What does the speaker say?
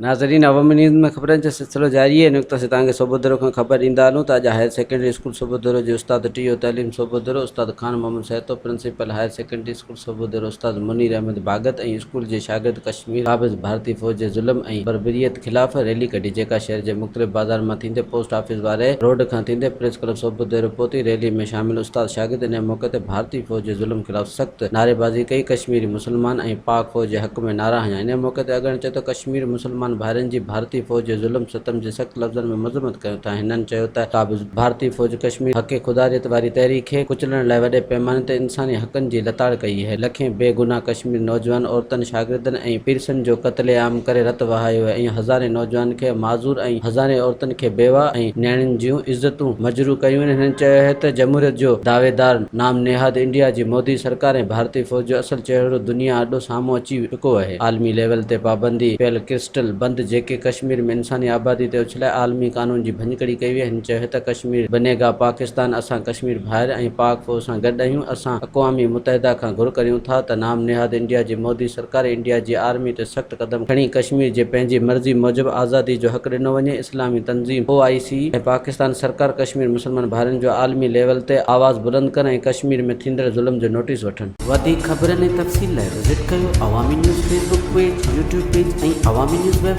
नाज़रीन अवामी न्यूज़ में ख़बरनि जो सिलसिलो जारी है। नुक़्ता से तव्हांखे सोबोदरो खां ख़बर ॾींदा हलूं त अॼु हायर सेकेंडरी स्कूल सोबोदरो जे उस्ताद टीओ तइलीम सोबोदरो उस्ताद Khan Mohammad Sahto, principal higher secondary school Sobhodero उस्ताद मुनीर अहमद बागत ऐं स्कूल जे शागिर्द कश्मीर क़ाबिज़ भारतीय फ़ौज जे ज़ुल्म ऐं बर्बरियत ख़िलाफ़ रैली कढी, जेका शहर जे मुख़्तलिफ़ बाज़ार मां थींदे पोस्ट ऑफिस वारे रोड खां थींदे प्रेस क्लब सोबोदरो पहुती। रैली में शामिल उस्ताद शागिर्द इन मौक़े ते भारतीय फ़ौज जे ज़ुल्म ख़िलाफ़ सख़्त नारेबाज़ी कई। कश्मीरी मुसलमान ऐं पाक फ़ौज जे हक़ में नारा हंया। इन मौक़े ते अगरि चए तो कश्मीर मुसलमान भाइरनि जी भारतीय फ़ौज जे ज़ुल्म सितम जे सख़्त लफ़्ज़नि में मज़म्मत कयो था। हिननि चयो त क़ाबिज़ भारतीय फ़ौज कश्मीर हक़ ख़ुदारियत वारी तहरीक खे कुचलण लाइ वॾे पैमाने ते इंसानी हक़नि जी लताड़ कई है। लखें बेगुनाह कश्मीर नौजवान, औरतनि, शागिर्दनि ऐं पीरसनि जो क़त्लेआम करे रत वहायो है ऐं हज़ारे नौजवान खे माज़ूर ऐं हज़ारे औरतनि खे बेवा ऐं नियाणियुनि जूं इज़तूं मजरू कयूं आहिनि। हिननि चयो है त जमहूरियत जो दावेदार नाम नेहाद इंडिया जी मोदी सरकार ऐं भारतीय फ़ौज जो असल चेहरो दुनिया अॾो साम्हूं अची चुको आहे। आलमी लेवल ते पाबंदी पियल क्रिस्टल बंद जेके कश्मीर में इंसानी आबादी ते उछलाए आलमी कानून जी भञकड़ी कई हुई। हिन चयो त कश्मीर बनेगा पाकिस्तान, असां कश्मीर भाइर ऐं पाक फ़ौज सां गॾु आहियूं। असां अक़वामी मुतहिदा खां घुर करियूं था त नाम नेहाद इंडिया जी मोदी सरकार इंडिया जी आर्मी ते सख़्त क़दम खणी कश्मीर जे पंहिंजी मर्ज़ी मूजिबि आज़ादी जो हक़ ॾिनो वञे। इस्लामी तंज़ीम OIC ऐं पाकिस्तान सरकार कश्मीर मुसलमान भाइरनि जो आलमी लेवल ते आवाज़ बुलंद कनि ऐं कश्मीर में थींदड़ ज़ुल्म जो नोटिस वठनि। वधीक ख़बरनि ऐं तफ़सील लाइ विज़िट कयो अवामी news Facebook page, YouTube page ऐं अवामी न्यूज़ वेबसाइट।